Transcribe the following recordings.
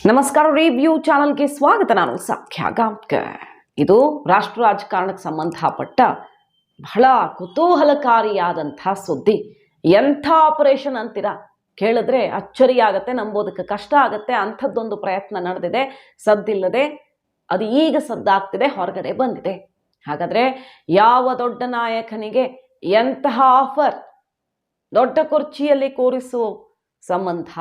ನಮಸ್ಕಾರ. ರಿವ್ಯೂ ಚಾನಲ್ಗೆ ಸ್ವಾಗತ. ನಾನು ಸಖ್ಯ ಗಾಂವ್ಕರ್. ಇದು ರಾಷ್ಟ್ರ ರಾಜಕಾರಣಕ್ಕೆ ಸಂಬಂಧಪಟ್ಟ ಬಹಳ ಕುತೂಹಲಕಾರಿಯಾದಂಥ ಸುದ್ದಿ. ಎಂಥ ಆಪರೇಷನ್ ಅಂತೀರಾ? ಕೇಳಿದ್ರೆ ಅಚ್ಚರಿಯಾಗತ್ತೆ, ನಂಬೋದಕ್ಕೆ ಕಷ್ಟ ಆಗತ್ತೆ. ಅಂಥದ್ದೊಂದು ಪ್ರಯತ್ನ ನಡೆದಿದೆ, ಸದ್ದಿಲ್ಲದೆ ಅದು ಈಗ ಸದ್ದಾಗ್ತಿದೆ, ಹೊರಗಡೆ ಬಂದಿದೆ. ಹಾಗಾದರೆ ಯಾವ ದೊಡ್ಡ ನಾಯಕನಿಗೆ ಎಂತಹ ಆಫರ್, ದೊಡ್ಡ ಕುರ್ಚಿಯಲ್ಲಿ ಕೂರಿಸುವ ಸಂಬಂಧ,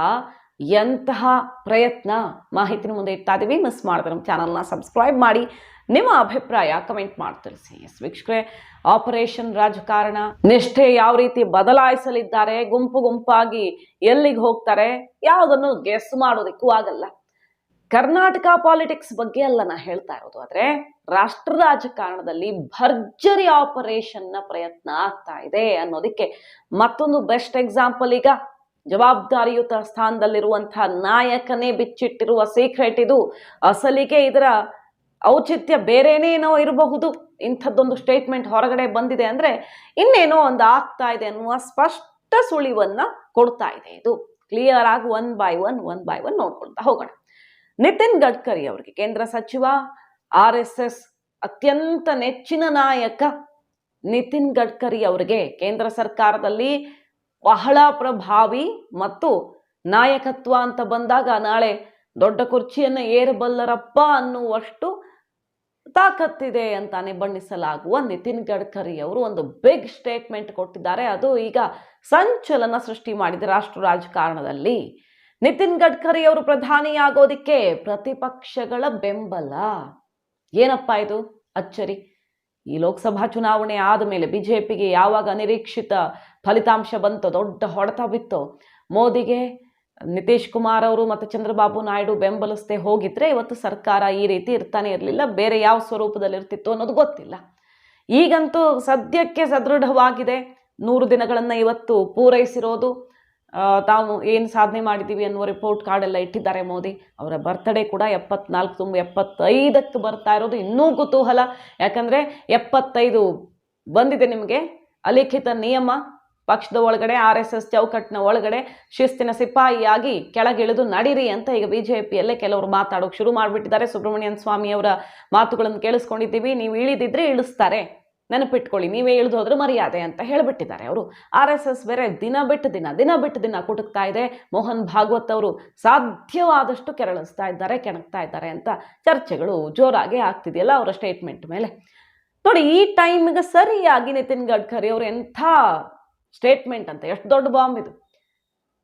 ಎಂತಹ ಪ್ರಯತ್ನ, ಮಾಹಿತಿನ ಮುಂದೆ ಇಡ್ತಾ ಇದ್ದೀವಿ. ಮಿಸ್ ಮಾಡಿದ್ರೆ ನಮ್ಮ ಚಾನಲ್ನ ಸಬ್ಸ್ಕ್ರೈಬ್ ಮಾಡಿ, ನಿಮ್ಮ ಅಭಿಪ್ರಾಯ ಕಮೆಂಟ್ ಮಾಡಿ ತಿಳಿಸಿ. ವೀಕ್ಷಕರೇ, ಆಪರೇಷನ್ ರಾಜಕಾರಣ ನಿಷ್ಠೆ ಯಾವ ರೀತಿ ಬದಲಾಯಿಸಲಿದ್ದಾರೆ, ಗುಂಪು ಗುಂಪಾಗಿ ಎಲ್ಲಿಗೆ ಹೋಗ್ತಾರೆ, ಯಾವುದನ್ನು ಗೆಸ್ ಮಾಡೋದಕ್ಕೂ ಆಗಲ್ಲ. ಕರ್ನಾಟಕ ಪಾಲಿಟಿಕ್ಸ್ ಬಗ್ಗೆ ಅಲ್ಲ ನಾ ಹೇಳ್ತಾ ಇರೋದು, ಆದರೆ ರಾಷ್ಟ್ರ ರಾಜಕಾರಣದಲ್ಲಿ ಭರ್ಜರಿ ಆಪರೇಷನ್ನ ಪ್ರಯತ್ನ ಆಗ್ತಾ ಇದೆ ಅನ್ನೋದಕ್ಕೆ ಮತ್ತೊಂದು ಬೆಸ್ಟ್ ಎಕ್ಸಾಂಪಲ್. ಈಗ ಜವಾಬ್ದಾರಿಯುತ ಸ್ಥಾನದಲ್ಲಿರುವಂತಹ ನಾಯಕನೇ ಬಿಚ್ಚಿಟ್ಟಿರುವ ಸೀಕ್ರೆಟ್ ಇದು. ಅಸಲಿಗೆ ಇದರ ಔಚಿತ್ಯ ಬೇರೆನೇನೋ ಇರಬಹುದು. ಇಂಥದ್ದೊಂದು ಸ್ಟೇಟ್ಮೆಂಟ್ ಹೊರಗಡೆ ಬಂದಿದೆ ಅಂದ್ರೆ ಇನ್ನೇನೋ ಒಂದು ಆಗ್ತಾ ಇದೆ ಅನ್ನುವ ಸ್ಪಷ್ಟ ಸುಳಿವನ್ನ ಕೊಡ್ತಾ ಇದೆ. ಇದು ಕ್ಲಿಯರ್ ಆಗಿ ಒನ್ ಬೈ ಒನ್ ನೋಡ್ಕೊಳ್ತಾ ಹೋಗೋಣ. ನಿತಿನ್ ಗಡ್ಕರಿ ಅವರಿಗೆ, ಕೇಂದ್ರ ಸಚಿವ, RSS ಅತ್ಯಂತ ನೆಚ್ಚಿನ ನಾಯಕ ನಿತಿನ್ ಗಡ್ಕರಿ ಅವರಿಗೆ ಕೇಂದ್ರ ಸರ್ಕಾರದಲ್ಲಿ ಬಹಳ ಪ್ರಭಾವಿ ಮತ್ತು ನಾಯಕತ್ವ ಅಂತ ಬಂದಾಗ ನಾಳೆ ದೊಡ್ಡ ಕುರ್ಚಿಯನ್ನು ಏರಬಲ್ಲರಪ್ಪ ಅನ್ನುವಷ್ಟು ತಾಕತ್ತಿದೆ ಅಂತಾನೆ ಬಣ್ಣಿಸಲಾಗುವ ನಿತಿನ್ ಗಡ್ಕರಿ ಅವರು ಒಂದು ಬಿಗ್ ಸ್ಟೇಟ್ಮೆಂಟ್ ಕೊಟ್ಟಿದ್ದಾರೆ. ಅದು ಈಗ ಸಂಚಲನ ಸೃಷ್ಟಿ ಮಾಡಿದೆ ರಾಷ್ಟ್ರ ರಾಜಕಾರಣದಲ್ಲಿ. ನಿತಿನ್ ಗಡ್ಕರಿ ಅವರು ಪ್ರಧಾನಿಯಾಗೋದಿಕ್ಕೆ ಪ್ರತಿಪಕ್ಷಗಳ ಬೆಂಬಲ. ಏನಪ್ಪಾ ಇದು ಅಚ್ಚರಿ? ಈ ಲೋಕಸಭಾ ಚುನಾವಣೆ ಆದ ಮೇಲೆ ಬಿಜೆಪಿಗೆ ಯಾವಾಗ ಅನಿರೀಕ್ಷಿತ ಫಲಿತಾಂಶ ಬಂತೋ, ದೊಡ್ಡ ಹೊಡೆತ ಬಿತ್ತೋ, ಮೋದಿಗೆ ನಿತೀಶ್ ಕುಮಾರ್ ಅವರು ಮತ್ತು ಚಂದ್ರಬಾಬು ನಾಯ್ಡು ಬೆಂಬಲಿಸದೆ ಹೋಗಿದ್ರೆ ಇವತ್ತು ಸರ್ಕಾರ ಈ ರೀತಿ ಇರ್ತಾನೆ ಇರಲಿಲ್ಲ, ಬೇರೆ ಯಾವ ಸ್ವರೂಪದಲ್ಲಿ ಇರ್ತಿತ್ತು ಅನ್ನೋದು ಗೊತ್ತಿಲ್ಲ. ಈಗಂತೂ ಸದ್ಯಕ್ಕೆ ಸದೃಢವಾಗಿದೆ. 100 ದಿನಗಳನ್ನು ಇವತ್ತು ಪೂರೈಸಿರೋದು. ತಾವು ಏನು ಸಾಧನೆ ಮಾಡಿದ್ದೀವಿ ಅನ್ನುವ ರಿಪೋರ್ಟ್ ಕಾರ್ಡ್ ಎಲ್ಲ ಇಟ್ಟಿದ್ದಾರೆ ಮೋದಿ. ಅವರ ಬರ್ತ್ಡೇ ಕೂಡ 74 ತುಂಬ 75ಕ್ಕೆ ಬರ್ತಾ ಇರೋದು. ಇನ್ನೂ ಕುತೂಹಲ, ಯಾಕಂದರೆ 75 ಬಂದಿದೆ ನಿಮಗೆ ಅಲಿಖಿತ ನಿಯಮ. ಪಕ್ಷದ ಒಳಗಡೆ RSS ಚೌಕಟ್ಟಿನ ಒಳಗಡೆ ಶಿಸ್ತಿನ ಸಿಪಾಯಿಯಾಗಿ ಕೆಳಗಿಳಿದು ನಡೀರಿ ಅಂತ ಈಗ BJPಯಲ್ಲೇ ಕೆಲವರು ಮಾತಾಡೋಕೆ ಶುರು ಮಾಡಿಬಿಟ್ಟಿದ್ದಾರೆ. ಸುಬ್ರಹ್ಮಣ್ಯನ್ ಸ್ವಾಮಿ ಅವರ ಮಾತುಗಳನ್ನು ಕೇಳಿಸ್ಕೊಂಡಿದ್ದೀವಿ. ನೀವು ಇಳಿದಿದ್ರೆ ಇಳಿಸ್ತಾರೆ, ನೆನಪಿಟ್ಕೊಳ್ಳಿ, ನೀವೇ ಇಳಿದು ಹೋದ್ರೆ ಮರ್ಯಾದೆ ಅಂತ ಹೇಳಿಬಿಟ್ಟಿದ್ದಾರೆ ಅವರು. RSS ಬೇರೆ ದಿನ ಬಿಟ್ಟು ದಿನ ಕುಟುಕ್ತಾ ಇದೆ. ಮೋಹನ್ ಭಾಗವತ್ ಅವರು ಸಾಧ್ಯವಾದಷ್ಟು ಕೆಣಕ್ತಾ ಇದ್ದಾರೆ ಅಂತ ಚರ್ಚೆಗಳು ಜೋರಾಗಿ ಆಗ್ತಿದೆಯಲ್ಲ ಅವರ ಸ್ಟೇಟ್ಮೆಂಟ್ ಮೇಲೆ. ನೋಡಿ, ಈ ಟೈಮಿಗೆ ಸರಿಯಾಗಿ ನಿತಿನ್ ಗಡ್ಕರಿ ಅವರು ಎಂಥ ಸ್ಟೇಟ್ಮೆಂಟ್ ಅಂತ, ಎಷ್ಟು ದೊಡ್ಡ ಬಾಂಬ್ ಇದು.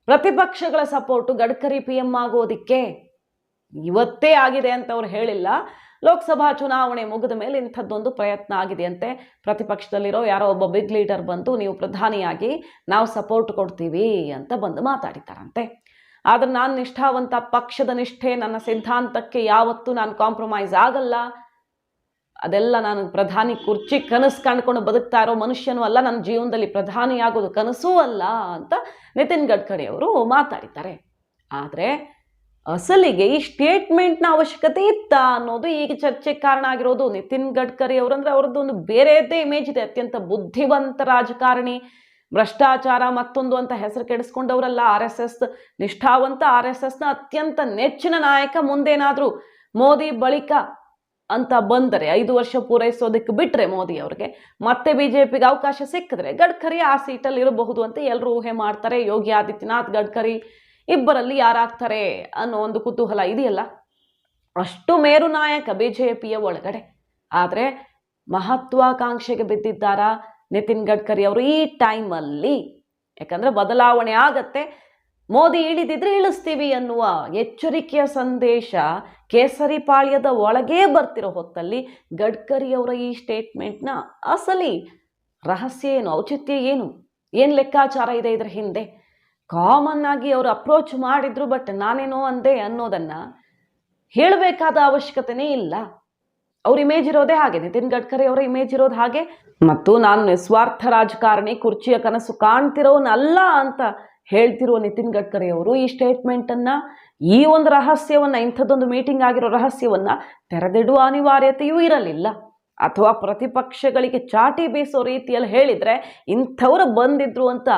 ಪ್ರತಿಪಕ್ಷಗಳ ಸಪೋರ್ಟು ಗಡ್ಕರಿ PM ಆಗೋದಿಕ್ಕೆ ಇವತ್ತೇ ಆಗಿದೆ ಅಂತ ಅವ್ರು ಹೇಳಿಲ್ಲ. ಲೋಕಸಭಾ ಚುನಾವಣೆ ಮುಗಿದ ಮೇಲೆ ಇಂಥದ್ದೊಂದು ಪ್ರಯತ್ನ ಆಗಿದೆಯಂತೆ. ಪ್ರತಿಪಕ್ಷದಲ್ಲಿರೋ ಯಾರೋ ಒಬ್ಬ ಬಿಗ್ ಲೀಡರ್ ಬಂದು ನೀವು ಪ್ರಧಾನಿಯಾಗಿ ನಾವು ಸಪೋರ್ಟ್ ಕೊಡ್ತೀವಿ ಅಂತ ಬಂದು ಮಾತಾಡಿದ್ದಾರಂತೆ. ಆದರೆ ನಾನು ನಿಷ್ಠಾವಂತ, ಪಕ್ಷದ ನಿಷ್ಠೆ, ನನ್ನ ಸಿದ್ಧಾಂತಕ್ಕೆ ಯಾವತ್ತೂ ನಾನು ಕಾಂಪ್ರಮೈಸ್ ಆಗಲ್ಲ, ಅದೆಲ್ಲ ನಾನು ಪ್ರಧಾನಿ ಕುರ್ಚಿ ಕನಸು ಕಂಡುಕೊಂಡು ಬದುಕ್ತಾ ಇರೋ ಮನುಷ್ಯನೂ ಅಲ್ಲ, ನನ್ನ ಜೀವನದಲ್ಲಿ ಪ್ರಧಾನಿ ಆಗೋದು ಕನಸೂ ಅಲ್ಲ ಅಂತ ನಿತಿನ್ ಗಡ್ಕರಿ ಅವರು ಮಾತಾಡಿದ್ದಾರೆ. ಆದರೆ ಅಸಲಿಗೆ ಈ ಸ್ಟೇಟ್ಮೆಂಟ್ನ ಅವಶ್ಯಕತೆ ಇತ್ತಾ ಅನ್ನೋದು ಈಗ ಚರ್ಚೆಗೆ ಕಾರಣ ಆಗಿರೋದು. ನಿತಿನ್ ಗಡ್ಕರಿ ಅವರಂದ್ರೆ ಅವ್ರದ್ದು ಒಂದು ಬೇರೆಯದೇ ಇಮೇಜ್ ಇದೆ. ಅತ್ಯಂತ ಬುದ್ಧಿವಂತ ರಾಜಕಾರಣಿ, ಭ್ರಷ್ಟಾಚಾರ ಮತ್ತೊಂದು ಅಂತ ಹೆಸರು ಕೆಡಿಸ್ಕೊಂಡವರಲ್ಲ. RSS ನಿಷ್ಠಾವಂತ, RSSನ ಅತ್ಯಂತ ನೆಚ್ಚಿನ ನಾಯಕ. ಮುಂದೇನಾದರೂ ಮೋದಿ ಬಳಿಕ ಅಂತ ಬಂದರೆ 5 ವರ್ಷ ಪೂರೈಸೋದಕ್ಕೆ ಬಿಟ್ಟರೆ ಮೋದಿ ಅವ್ರಿಗೆ ಮತ್ತೆ BJPಗೆ ಅವಕಾಶ ಸಿಕ್ಕಿದ್ರೆ ಗಡ್ಕರಿ ಆ ಸೀಟಲ್ಲಿ ಇರಬಹುದು ಅಂತ ಎಲ್ಲರೂ ಊಹೆ ಮಾಡ್ತಾರೆ. ಯೋಗಿ ಆದಿತ್ಯನಾಥ್, ಗಡ್ಕರಿ ಇಬ್ಬರಲ್ಲಿ ಯಾರಾಗ್ತಾರೆ ಅನ್ನೋ ಒಂದು ಕುತೂಹಲ ಇದೆಯಲ್ಲ. ಅಷ್ಟು ಮೇರು ನಾಯಕ BJPಯ ಒಳಗಡೆ. ಆದರೆ ಮಹತ್ವಾಕಾಂಕ್ಷೆಗೆ ಬಿದ್ದಿದ್ದಾರಾ ನಿತಿನ್ ಗಡ್ಕರಿ ಅವರು ಈ ಟೈಮಲ್ಲಿ? ಯಾಕಂದರೆ ಬದಲಾವಣೆ ಆಗತ್ತೆ, ಮೋದಿ ಇಳಿದಿದ್ರೆ ಇಳಿಸ್ತೀವಿ ಅನ್ನುವ ಎಚ್ಚರಿಕೆಯ ಸಂದೇಶ ಕೇಸರಿ ಪಾಳ್ಯದ ಒಳಗೇ ಬರ್ತಿರೋ ಹೊತ್ತಲ್ಲಿ ಗಡ್ಕರಿಯವರ ಈ ಸ್ಟೇಟ್ಮೆಂಟ್ನ ಅಸಲಿ ರಹಸ್ಯ ಏನು, ಔಚಿತ್ಯ ಏನು ಲೆಕ್ಕಾಚಾರ ಇದೆ ಇದರ ಹಿಂದೆ? ಕಾಮನ್ ಆಗಿ ಅವರು ಅಪ್ರೋಚ್ ಮಾಡಿದ್ರು, ಬಟ್ ನಾನೇನೋ ಅಂದೆ ಅನ್ನೋದನ್ನು ಹೇಳಬೇಕಾದ ಅವಶ್ಯಕತೆನೇ ಇಲ್ಲ. ಅವ್ರ ಇಮೇಜ್ ಇರೋದೇ ಹಾಗೆ, ನಿತಿನ್ ಗಡ್ಕರಿ ಅವರ ಇಮೇಜ್ ಇರೋದು ಹಾಗೆ. ಮತ್ತು ನಾನು ನಿಸ್ವಾರ್ಥ ರಾಜಕಾರಣಿ, ಕುರ್ಚಿಯ ಕನಸು ಕಾಣ್ತಿರೋನಲ್ಲ ಅಂತ ಹೇಳ್ತಿರುವ ನಿತಿನ್ ಗಡ್ಕರಿ ಅವರು ಈ ಸ್ಟೇಟ್ಮೆಂಟನ್ನು, ಈ ಒಂದು ರಹಸ್ಯವನ್ನು, ಇಂಥದ್ದೊಂದು ಮೀಟಿಂಗ್ ಆಗಿರೋ ರಹಸ್ಯವನ್ನು ತೆರೆದಿಡುವ ಅನಿವಾರ್ಯತೆಯೂ ಇರಲಿಲ್ಲ. ಅಥವಾ ಪ್ರತಿಪಕ್ಷಗಳಿಗೆ ಚಾಟಿ ಬೀಸೋ ರೀತಿಯಲ್ಲಿ ಹೇಳಿದರೆ ಇಂಥವ್ರು ಬಂದಿದ್ರು ಅಂತ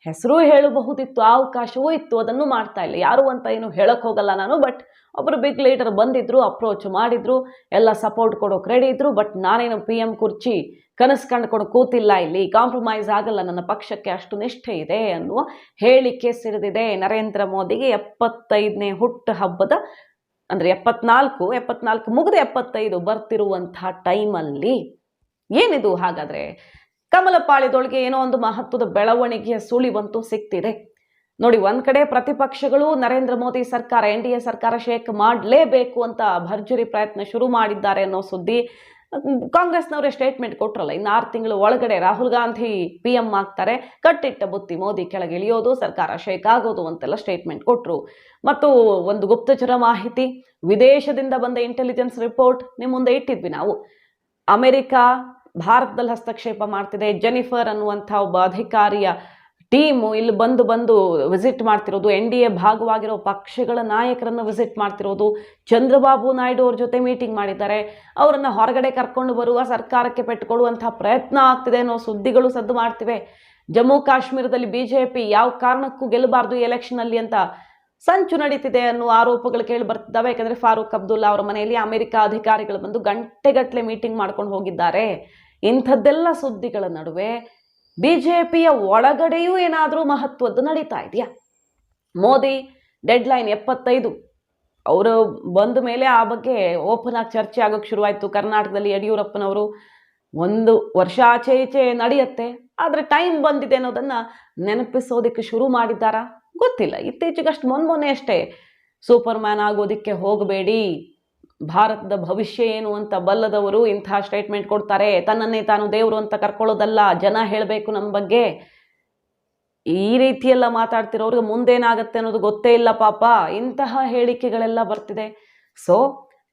ಹೆಸರು ಹೇಳಬಹುದಿತ್ತು, ಆ ಅವಕಾಶವೂ ಇತ್ತು, ಅದನ್ನು ಮಾಡ್ತಾ ಇಲ್ಲ. ಯಾರು ಅಂತ ಏನು ಹೇಳಕ್ ಹೋಗಲ್ಲ ನಾನು. ಬಟ್ ಒಬ್ಬರು ಬಿಗ್ ಲೀಡರ್ ಬಂದಿದ್ರು, ಅಪ್ರೋಚ್ ಮಾಡಿದ್ರು, ಎಲ್ಲ ಸಪೋರ್ಟ್ ಕೊಡೋಕೆ ರೆಡಿ ಇದ್ರು. ಬಟ್ ನಾನೇನು PM ಕುರ್ಚಿ ಕನಸು ಕಂಡುಕೊಂಡು ಕೂತಿಲ್ಲ, ಇಲ್ಲಿ ಕಾಂಪ್ರಮೈಸ್ ಆಗಲ್ಲ, ನನ್ನ ಪಕ್ಷಕ್ಕೆ ಅಷ್ಟು ನಿಷ್ಠೆ ಇದೆ ಅನ್ನುವ ಹೇಳಿಕೆ ಸಿಡಿದಿದೆ ನರೇಂದ್ರ ಮೋದಿಗೆ. 75ನೇ ಹುಟ್ಟು ಹಬ್ಬದ ಅಂದರೆ 74 ಮುಗಿದ 75 ಬರ್ತಿರುವಂತಹ ಟೈಮಲ್ಲಿ ಏನಿದು ಹಾಗಾದ್ರೆ? ಕಮಲಪಾಳ್ಯದೊಳಗೆ ಏನೋ ಒಂದು ಮಹತ್ವದ ಬೆಳವಣಿಗೆಯ ಸುಳಿವಂತೂ ಸಿಗ್ತಿದೆ ನೋಡಿ. ಒಂದ್ ಕಡೆ ಪ್ರತಿಪಕ್ಷಗಳು ನರೇಂದ್ರ ಮೋದಿ ಸರ್ಕಾರ, NDA ಸರ್ಕಾರ ಶೇಕ್ ಮಾಡಲೇಬೇಕು ಅಂತ ಭರ್ಜರಿ ಪ್ರಯತ್ನ ಶುರು ಮಾಡಿದ್ದಾರೆ ಅನ್ನೋ ಸುದ್ದಿ. ಕಾಂಗ್ರೆಸ್ನವರೇ ಸ್ಟೇಟ್ಮೆಂಟ್ ಕೊಟ್ರಲ್ಲ, ಇನ್ನು 6 ತಿಂಗಳು ಒಳಗಡೆ ರಾಹುಲ್ ಗಾಂಧಿ PM ಆಗ್ತಾರೆ, ಕಟ್ಟಿಟ್ಟ ಬುತ್ತಿ ಮೋದಿ ಕೆಳಗೆ ಇಳಿಯೋದು, ಸರ್ಕಾರ ಶೇಕ್ ಆಗೋದು ಅಂತೆಲ್ಲ ಸ್ಟೇಟ್ಮೆಂಟ್ ಕೊಟ್ರು. ಮತ್ತು ಒಂದು ಗುಪ್ತಚರ ಮಾಹಿತಿ, ವಿದೇಶದಿಂದ ಬಂದ ಇಂಟೆಲಿಜೆನ್ಸ್ ರಿಪೋರ್ಟ್ ನಿಮ್ಮ ಮುಂದೆ ಇಟ್ಟಿದ್ವಿ ನಾವು. ಅಮೆರಿಕ ಭಾರತದಲ್ಲಿ ಹಸ್ತಕ್ಷೇಪ ಮಾಡ್ತಿದೆ, ಜೆನಿಫರ್ ಅನ್ನುವಂಥ ಒಬ್ಬ ಅಧಿಕಾರಿಯ ಟೀಮು ಇಲ್ಲಿ ಬಂದು ವಿಸಿಟ್ ಮಾಡ್ತಿರೋದು, NDA ಭಾಗವಾಗಿರೋ ಪಕ್ಷಗಳ ನಾಯಕರನ್ನು ವಿಸಿಟ್ ಮಾಡ್ತಿರೋದು, ಚಂದ್ರಬಾಬು ನಾಯ್ಡು ಅವ್ರ ಜೊತೆ ಮೀಟಿಂಗ್ ಮಾಡಿದ್ದಾರೆ, ಅವರನ್ನು ಹೊರಗಡೆ ಕರ್ಕೊಂಡು ಬರುವ ಸರ್ಕಾರಕ್ಕೆ ಪೆಟ್ಟುಕೊಡುವಂಥ ಪ್ರಯತ್ನ ಆಗ್ತಿದೆ ಅನ್ನೋ ಸುದ್ದಿಗಳು ಸದ್ದು ಮಾಡ್ತಿವೆ. ಜಮ್ಮು ಕಾಶ್ಮೀರದಲ್ಲಿ BJP ಯಾವ ಕಾರಣಕ್ಕೂ ಗೆಲ್ಲಬಾರ್ದು ಎಲೆಕ್ಷನಲ್ಲಿ ಅಂತ ಸಂಚು ನಡೀತಿದೆ ಅನ್ನುವ ಆರೋಪಗಳು ಕೇಳಿ ಬರ್ತಿದ್ದಾವೆ. ಯಾಕಂದರೆ ಫಾರೂಕ್ ಅಬ್ದುಲ್ಲಾ ಅವರ ಮನೆಯಲ್ಲಿ ಅಮೆರಿಕ ಅಧಿಕಾರಿಗಳು ಬಂದು ಗಂಟೆಗಟ್ಟಲೆ ಮೀಟಿಂಗ್ ಮಾಡ್ಕೊಂಡು ಹೋಗಿದ್ದಾರೆ. ಇಂಥದ್ದೆಲ್ಲ ಸುದ್ದಿಗಳ ನಡುವೆ BJPಯ ಒಳಗಡೆಯೂ ಏನಾದರೂ ಮಹತ್ವದ್ದು ನಡೀತಾ ಇದೆಯಾ? ಮೋದಿ ಡೆಡ್ಲೈನ್ 75, ಅವರು ಬಂದ ಮೇಲೆ ಆ ಬಗ್ಗೆ ಓಪನ್ ಆಗಿ ಚರ್ಚೆ ಆಗೋಕ್ಕೆ ಶುರುವಾಯಿತು. ಕರ್ನಾಟಕದಲ್ಲಿ ಯಡಿಯೂರಪ್ಪನವರು 1 ವರ್ಷ ಆಚೆ ಈಚೆ ನಡೆಯುತ್ತೆ, ಆದರೆ ಟೈಮ್ ಬಂದಿದೆ ಅನ್ನೋದನ್ನು ನೆನಪಿಸೋದಕ್ಕೆ ಶುರು ಮಾಡಿದ್ದಾರಾ ಗೊತ್ತಿಲ್ಲ. ಇತ್ತೀಚೆಗಷ್ಟು ಮೊನ್ನೆ ಅಷ್ಟೇ ಸೂಪರ್ ಮ್ಯಾನ್ ಆಗೋದಕ್ಕೆ ಹೋಗಬೇಡಿ, ಭಾರತದ ಭವಿಷ್ಯ ಏನು ಅಂತ ಬಲ್ಲದವರು ಇಂತಹ ಸ್ಟೇಟ್ಮೆಂಟ್ ಕೊಡ್ತಾರೆ, ತನ್ನನ್ನೇ ತಾನು ದೇವರು ಅಂತ ಕರ್ಕೊಳ್ಳೋದಲ್ಲ, ಜನ ಹೇಳಬೇಕು ನಮ್ಮ ಬಗ್ಗೆ. ಈ ರೀತಿಯೆಲ್ಲ ಮಾತಾಡ್ತಿರೋರಿಗೆ ಮುಂದೇನಾಗತ್ತೆ ಅನ್ನೋದು ಗೊತ್ತೇ ಇಲ್ಲ ಪಾಪ. ಇಂತಹ ಹೇಳಿಕೆಗಳೆಲ್ಲ ಬರ್ತಿದೆ. ಸೊ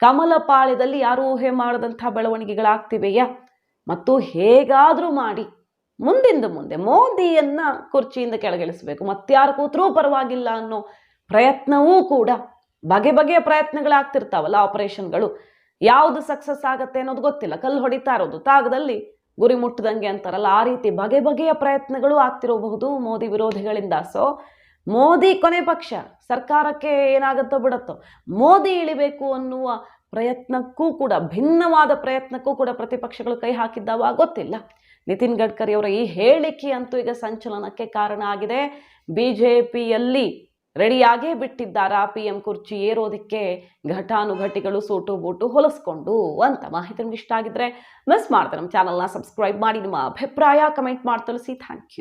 ಕಮಲಪಾಳ್ಯದಲ್ಲಿ ಯಾರೂ ಊಹೆ ಮಾಡದಂಥ ಬೆಳವಣಿಗೆಗಳಾಗ್ತಿವೆಯಾ? ಮತ್ತು ಹೇಗಾದರೂ ಮಾಡಿ ಮುಂದೆ ಮೋದಿಯನ್ನ ಕುರ್ಚಿಯಿಂದ ಕೆಳಗಿಳಿಸಬೇಕು, ಮತ್ತಾರು ಕೂತ್ರೂ ಪರವಾಗಿಲ್ಲ ಅನ್ನೋ ಪ್ರಯತ್ನವೂ ಕೂಡ, ಬಗೆಯ ಪ್ರಯತ್ನಗಳಾಗ್ತಿರ್ತಾವಲ್ಲ, ಆಪರೇಷನ್ಗಳು. ಯಾವುದು ಸಕ್ಸಸ್ ಆಗತ್ತೆ ಅನ್ನೋದು ಗೊತ್ತಿಲ್ಲ. ಕಲ್ಲು ಹೊಡಿತಾ ಇರೋದು ತಾಗದಲ್ಲಿ ಗುರಿ ಮುಟ್ಟದಂಗೆ ಅಂತಾರಲ್ಲ, ಆ ರೀತಿ ಬಗೆಯ ಪ್ರಯತ್ನಗಳು ಆಗ್ತಿರಬಹುದು ಮೋದಿ ವಿರೋಧಿಗಳಿಂದ. ಸೊ ಮೋದಿ ಕೊನೆ ಪಕ್ಷ, ಸರ್ಕಾರಕ್ಕೆ ಏನಾಗುತ್ತೋ ಬಿಡುತ್ತೋ, ಮೋದಿ ಇಳಿಬೇಕು ಅನ್ನುವ ಪ್ರಯತ್ನಕ್ಕೂ ಕೂಡ, ಭಿನ್ನವಾದ ಪ್ರಯತ್ನಕ್ಕೂ ಕೂಡ ಪ್ರತಿಪಕ್ಷಗಳು ಕೈ ಹಾಕಿದ್ದಾವ ಗೊತ್ತಿಲ್ಲ. ನಿತಿನ್ ಗಡ್ಕರಿ ಅವರ ಈ ಹೇಳಿಕೆ ಅಂತೂ ಈಗ ಸಂಚಲನಕ್ಕೆ ಕಾರಣ ಆಗಿದೆ. BJPಯಲ್ಲಿ ರೆಡಿಯಾಗೇ ಬಿಟ್ಟಿದ್ದಾರಾ PM ಕುರ್ಚಿ ಏರೋದಕ್ಕೆ ಘಟಾನುಘಟಿಗಳು ಸೂಟು ಬೂಟು ಹೊಲಿಸ್ಕೊಂಡು ಅಂತ. ಮಾಹಿತಿ ನಿಮ್ಗೆ ಇಷ್ಟ ಆಗಿದ್ರೆ ಮಿಸ್ ಮಾಡ್ತಾರೆ ನಮ್ಮ ಚಾನಲ್ನ ಸಬ್ಸ್ಕ್ರೈಬ್ ಮಾಡಿ, ನಿಮ್ಮ ಅಭಿಪ್ರಾಯ ಕಮೆಂಟ್ ಮಾಡಿ ತಿಳಿಸಿ. Thank you.